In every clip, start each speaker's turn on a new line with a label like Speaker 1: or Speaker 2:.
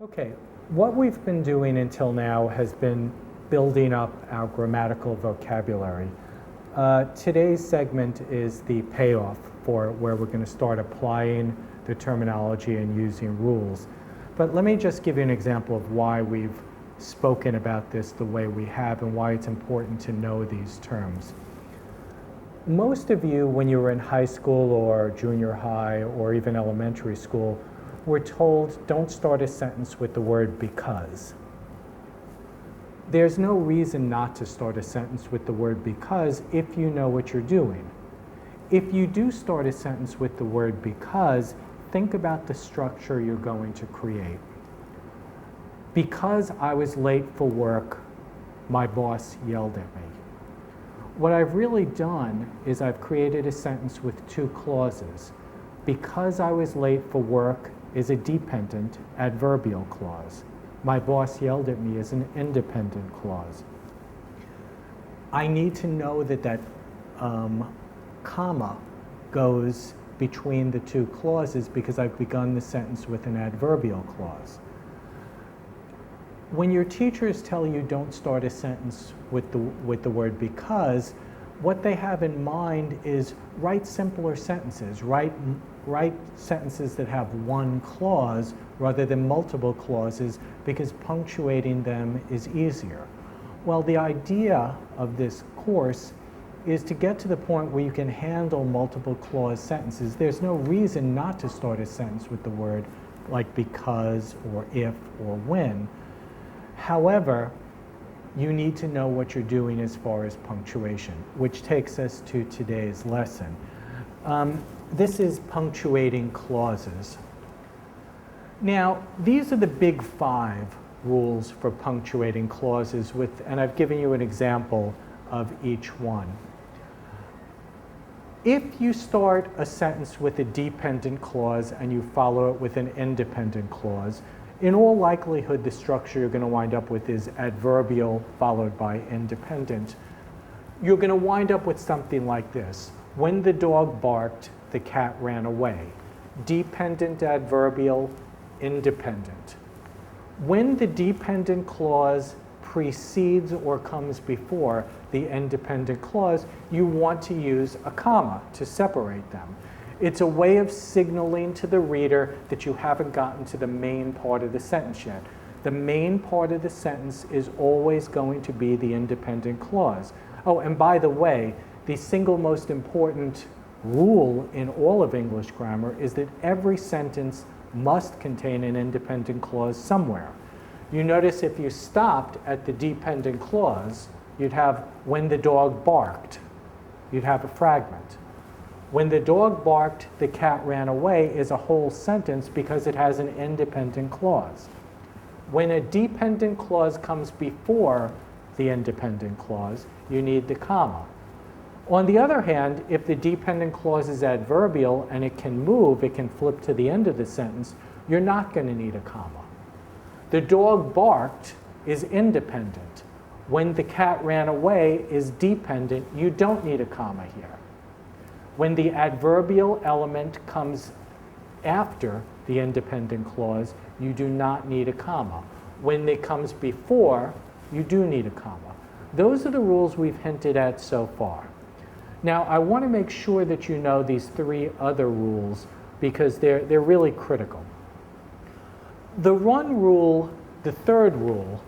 Speaker 1: Okay, what we've been doing until now has been building up our grammatical vocabulary. Today's segment is the payoff for where we're going to start applying the terminology and using rules. But let me just give you an example of why we've spoken about this the way we have and why it's important to know these terms. Most of you, when you were in high school or junior high or even elementary school, we're told don't start a sentence with the word because. There's no reason not to start a sentence with the word because if you know what you're doing. If you do start a sentence with the word because, think about the structure you're going to create. Because I was late for work, my boss yelled at me. What I've really done is I've created a sentence with two clauses. Because I was late for work is a dependent adverbial clause. My boss yelled at me is an independent clause. I need to know that that comma goes between the two clauses because I've begun the sentence with an adverbial clause. When your teachers tell you don't start a sentence with the word because, what they have in mind is write simpler sentences, write sentences that have one clause rather than multiple clauses because punctuating them is easier. Well, the idea of this course is to get to the point where you can handle multiple clause sentences. There's no reason not to start a sentence with the word like because or if or when. However, you need to know what you're doing as far as punctuation, which takes us to today's lesson. This is punctuating clauses. Now, these are the big 5 rules for punctuating clauses, and I've given you an example of each one. If you start a sentence with a dependent clause and you follow it with an independent clause, in all likelihood, the structure you're going to wind up with is adverbial followed by independent. You're going to wind up with something like this. When the dog barked, the cat ran away. Dependent adverbial, independent. When the dependent clause precedes or comes before the independent clause, you want to use a comma to separate them. It's a way of signaling to the reader that you haven't gotten to the main part of the sentence yet. The main part of the sentence is always going to be the independent clause. Oh, and by the way, the single most important rule in all of English grammar is that every sentence must contain an independent clause somewhere. You notice if you stopped at the dependent clause, you'd have when the dog barked. You'd have a fragment. When the dog barked, the cat ran away is a whole sentence because it has an independent clause. When a dependent clause comes before the independent clause, you need the comma. On the other hand, if the dependent clause is adverbial and it can move, it can flip to the end of the sentence, you're not going to need a comma. The dog barked is independent. When the cat ran away is dependent, you don't need a comma here. When the adverbial element comes after the independent clause, you do not need a comma. When it comes before, you do need a comma. Those are the rules we've hinted at so far. Now, I want to make sure that you know these 3 other rules because they're really critical. The one rule, the third rule,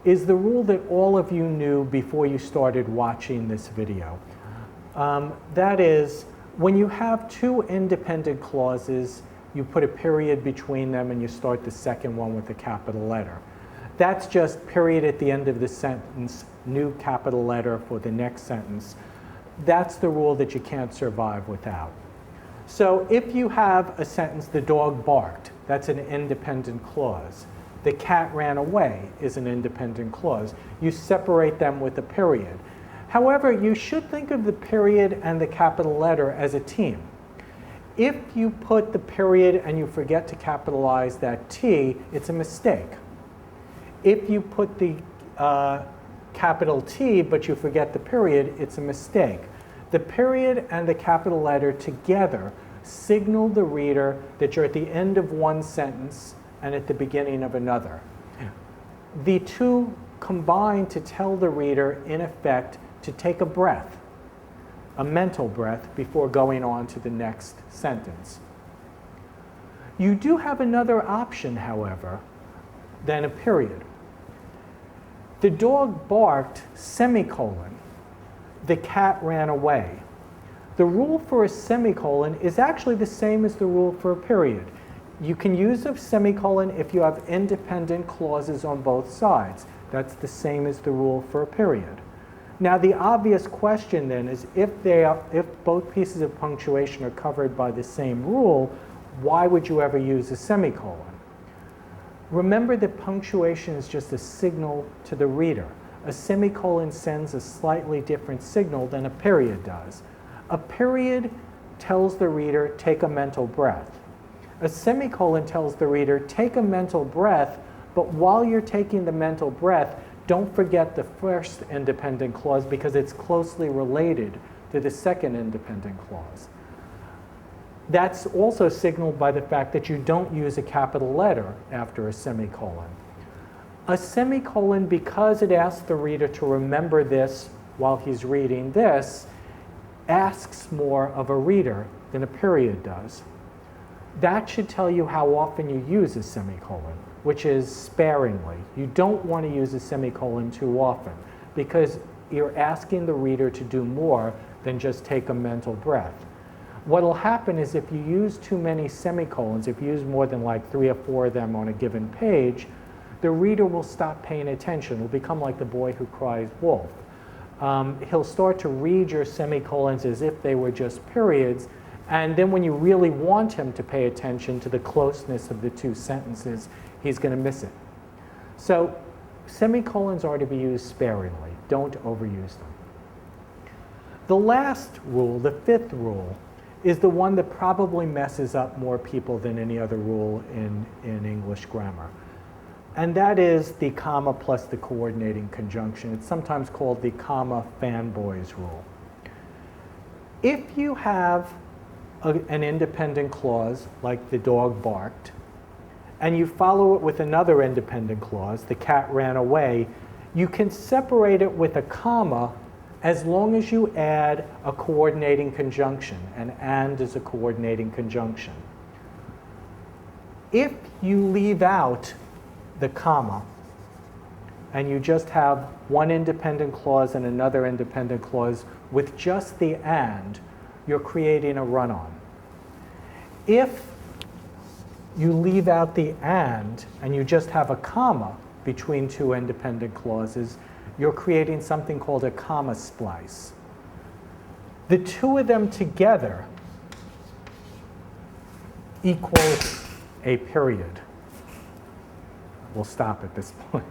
Speaker 1: is the rule that all of you knew before you started watching this video. That is, when you have 2 independent clauses, you put a period between them and you start the second one with a capital letter. That's just period at the end of the sentence, new capital letter for the next sentence. That's the rule that you can't survive without. So if you have a sentence, the dog barked, that's an independent clause. The cat ran away is an independent clause. You separate them with a period. However, you should think of the period and the capital letter as a team. If you put the period and you forget to capitalize that T, it's a mistake. If you put the capital T but you forget the period, it's a mistake. The period and the capital letter together signal the reader that you're at the end of one sentence and at the beginning of another. The two combine to tell the reader, in effect, to take a breath, a mental breath, before going on to the next sentence. You do have another option, however, than a period. The dog barked, semicolon. The cat ran away. The rule for a semicolon is actually the same as the rule for a period. You can use a semicolon if you have independent clauses on both sides. That's the same as the rule for a period. Now, the obvious question then is, if both pieces of punctuation are covered by the same rule, why would you ever use a semicolon? Remember that punctuation is just a signal to the reader. A semicolon sends a slightly different signal than a period does. A period tells the reader, take a mental breath. A semicolon tells the reader, take a mental breath, but while you're taking the mental breath, don't forget the first independent clause because it's closely related to the second independent clause. That's also signaled by the fact that you don't use a capital letter after a semicolon. A semicolon, because it asks the reader to remember this while he's reading this, asks more of a reader than a period does. That should tell you how often you use a semicolon, which is sparingly. You don't want to use a semicolon too often because you're asking the reader to do more than just take a mental breath. What will happen is if you use too many semicolons, if you use more than like 3 or 4 of them on a given page, the reader will stop paying attention. It'll become like the boy who cries wolf. He'll start to read your semicolons as if they were just periods, and then when you really want him to pay attention to the closeness of the two sentences, he's going to miss it. So semicolons are to be used sparingly. Don't overuse them. The last rule, the 5th rule, is the one that probably messes up more people than any other rule in English grammar. And that is the comma plus the coordinating conjunction. It's sometimes called the comma fanboys rule. If you have an independent clause, like the dog barked, and you follow it with another independent clause, the cat ran away, you can separate it with a comma as long as you add a coordinating conjunction. And is a coordinating conjunction. If you leave out the comma and you just have one independent clause and another independent clause with just the and, you're creating a run-on. If you leave out the and you just have a comma between two independent clauses, you're creating something called a comma splice. The two of them together equal a period. We'll stop at this point.